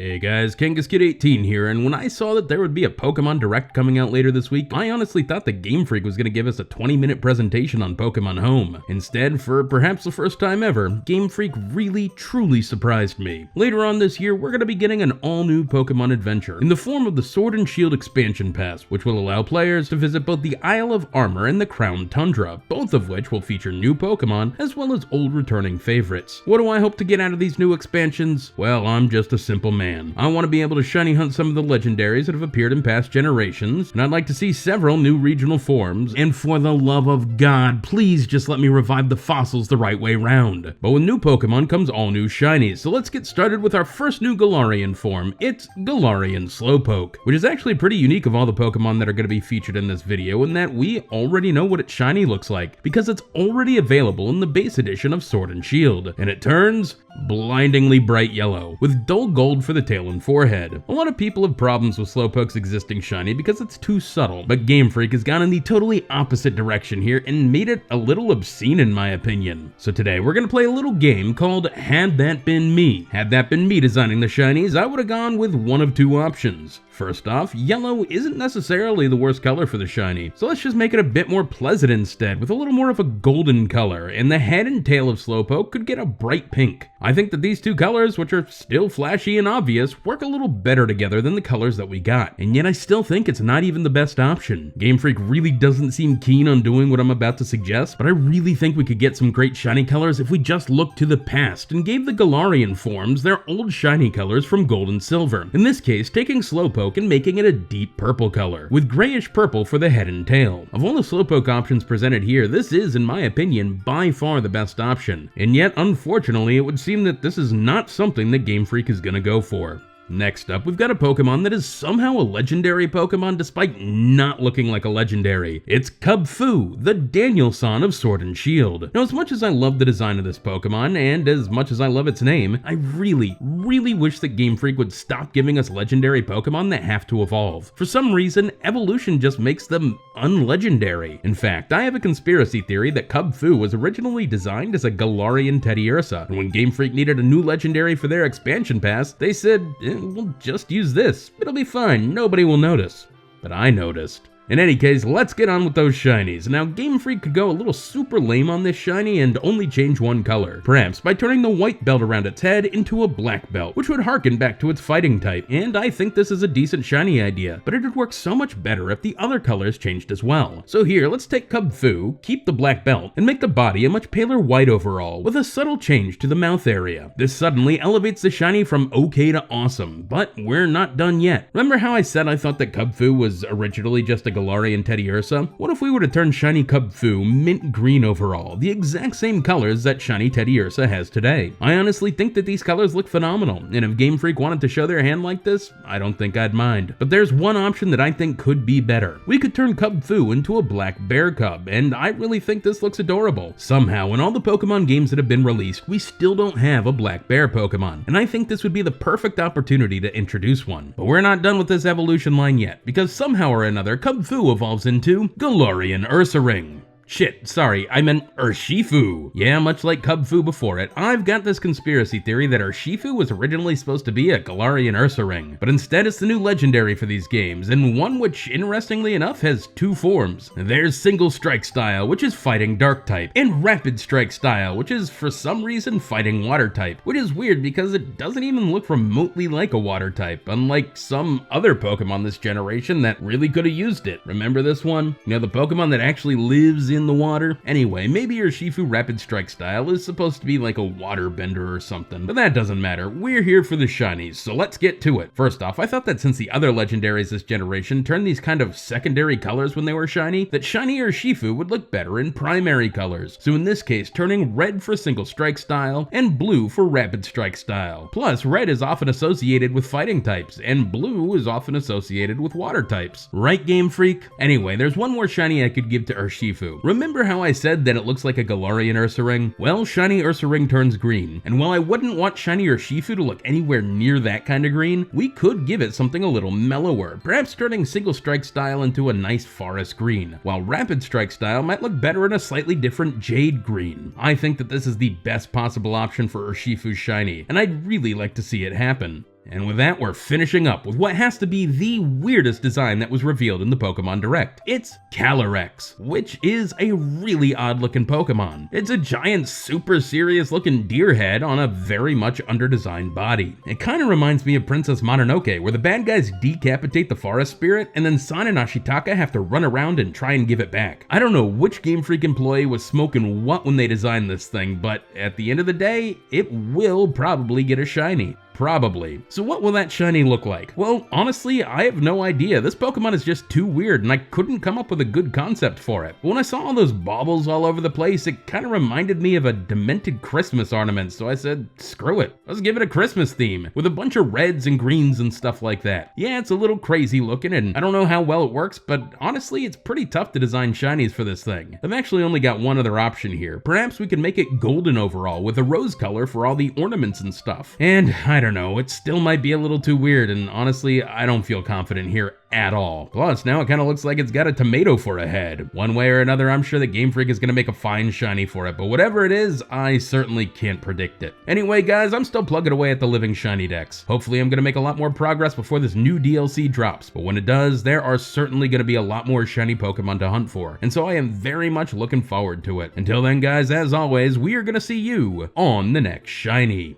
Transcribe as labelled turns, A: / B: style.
A: Hey guys, KangaskKid18 here, and when I saw that there would be a Pokemon Direct coming out later this week, I honestly thought that Game Freak was going to give us a 20-minute presentation on Pokemon Home. Instead, for perhaps the first time ever, Game Freak really, truly surprised me. Later on this year, we're going to be getting an all-new Pokemon adventure in the form of the Sword and Shield Expansion Pass, which will allow players to visit both the Isle of Armor and the Crown Tundra, both of which will feature new Pokemon as well as old returning favorites. What do I hope to get out of these new expansions? Well, I'm just a simple man. I want to be able to shiny hunt some of the legendaries that have appeared in past generations, and I'd like to see several new regional forms, and for the love of God, please just let me revive the fossils the right way round. But with new Pokemon comes all new shinies, so let's get started with our first new Galarian form. It's Galarian Slowpoke, which is actually pretty unique of all the Pokemon that are going to be featured in this video, in that we already know what its shiny looks like, because it's already available in the base edition of Sword and Shield, and it turns blindingly bright yellow, with dull gold for the tail and forehead. A lot of people have problems with Slowpoke's existing shiny because it's too subtle, but Game Freak has gone in the totally opposite direction here and made it a little obscene in my opinion. So today we're going to play a little game called Had That Been Me. Had that been me designing the shinies, I would have gone with one of two options. First off, yellow isn't necessarily the worst color for the shiny, so let's just make it a bit more pleasant instead, with a little more of a golden color, and the head and tail of Slowpoke could get a bright pink. I think that these two colors, which are still flashy and obvious, work a little better together than the colors that we got, and yet I still think it's not even the best option. Game Freak really doesn't seem keen on doing what I'm about to suggest, but I really think we could get some great shiny colors if we just looked to the past and gave the Galarian Forms their old shiny colors from gold and silver. In this case, taking Slowpoke and making it a deep purple color, with grayish purple for the head and tail. Of all the Slowpoke options presented here, this is, in my opinion, by far the best option, and yet, unfortunately, it would seem that this is not something that Game Freak is gonna go for. Next up, we've got a Pokemon that is somehow a legendary Pokemon despite not looking like a legendary. It's Cub Foo, the Danielson of Sword and Shield. Now, as much as I love the design of this Pokemon, and as much as I love its name, I really wish that Game Freak would stop giving us legendary Pokemon that have to evolve. For some reason, evolution just makes them unlegendary. In fact, I have a conspiracy theory that Cub Foo was originally designed as a Galarian Teddiursa, and when Game Freak needed a new legendary for their expansion pass, they said, we'll just use this. It'll be fine, nobody will notice. But I noticed. In any case, let's get on with those shinies. Now, Game Freak could go a little super lame on this shiny and only change one color, perhaps by turning the white belt around its head into a black belt, which would harken back to its fighting type, and I think this is a decent shiny idea, but it would work so much better if the other colors changed as well. So here, let's take Cub Foo, keep the black belt, and make the body a much paler white overall, with a subtle change to the mouth area. This suddenly elevates the shiny from okay to awesome, but we're not done yet. Remember how I said I thought that Cub Foo was originally just a Galarian Teddiursa? What if we were to turn shiny Cub Foo mint green overall, the exact same colors that shiny Teddiursa has today? I honestly think that these colors look phenomenal, and if Game Freak wanted to show their hand like this, I don't think I'd mind. But there's one option that I think could be better. We could turn Cub Foo into a black bear cub, and I really think this looks adorable. Somehow, in all the Pokemon games that have been released, we still don't have a black bear Pokemon, and I think this would be the perfect opportunity to introduce one. But we're not done with this evolution line yet, because somehow or another, Cub Foo evolves into Galarian Ursaring. Shit, sorry, I meant Urshifu. Yeah, much like Cub Foo before it, I've got this conspiracy theory that Urshifu was originally supposed to be a Galarian Ursaring, but instead it's the new legendary for these games, and one which, interestingly enough, has two forms. There's Single Strike Style, which is fighting Dark type, and Rapid Strike Style, which is for some reason fighting Water type, which is weird because it doesn't even look remotely like a Water type, unlike some other Pokemon this generation that really could have used it. Remember this one? You know, the Pokemon that actually lives in the water? Anyway, maybe Urshifu Rapid Strike Style is supposed to be like a water bender or something, but that doesn't matter. We're here for the shinies, so let's get to it. First off, I thought that since the other legendaries this generation turned these kind of secondary colors when they were shiny, that shiny Urshifu would look better in primary colors. So in this case, turning red for Single Strike Style and blue for Rapid Strike Style. Plus, red is often associated with fighting types, and blue is often associated with water types. Right, Game Freak? Anyway, there's one more shiny I could give to Urshifu. Remember how I said that it looks like a Galarian Ursaring? Well, shiny Ursaring turns green, and while I wouldn't want shiny Urshifu to look anywhere near that kind of green, we could give it something a little mellower, perhaps turning Single Strike Style into a nice forest green, while Rapid Strike Style might look better in a slightly different jade green. I think that this is the best possible option for Urshifu's shiny, and I'd really like to see it happen. And with that, we're finishing up with what has to be the weirdest design that was revealed in the Pokemon Direct. It's Calyrex, which is a really odd looking Pokemon. It's a giant, super serious looking deer head on a very much underdesigned body. It kind of reminds me of Princess Mononoke, where the bad guys decapitate the forest spirit and then San and Ashitaka have to run around and try and give it back. I don't know which Game Freak employee was smoking what when they designed this thing, but at the end of the day, it will probably get a shiny. Probably. So what will that shiny look like? Well, honestly, I have no idea. This Pokemon is just too weird and I couldn't come up with a good concept for it. But when I saw all those baubles all over the place, it kind of reminded me of a demented Christmas ornament, so I said, screw it. Let's give it a Christmas theme with a bunch of reds and greens and stuff like that. Yeah, it's a little crazy looking and I don't know how well it works, but honestly, it's pretty tough to design shinies for this thing. I've actually only got one other option here. Perhaps we can make it golden overall with a rose color for all the ornaments and stuff. And I don't know, it still might be a little too weird, and honestly, I don't feel confident here at all. Plus, now it kind of looks like it's got a tomato for a head. One way or another, I'm sure that Game Freak is going to make a fine shiny for it, but whatever it is, I certainly can't predict it. Anyway, guys, I'm still plugging away at the living shiny decks. Hopefully, I'm going to make a lot more progress before this new DLC drops, but when it does, there are certainly going to be a lot more shiny Pokemon to hunt for, and so I am very much looking forward to it. Until then, guys, as always, we are going to see you on the next shiny.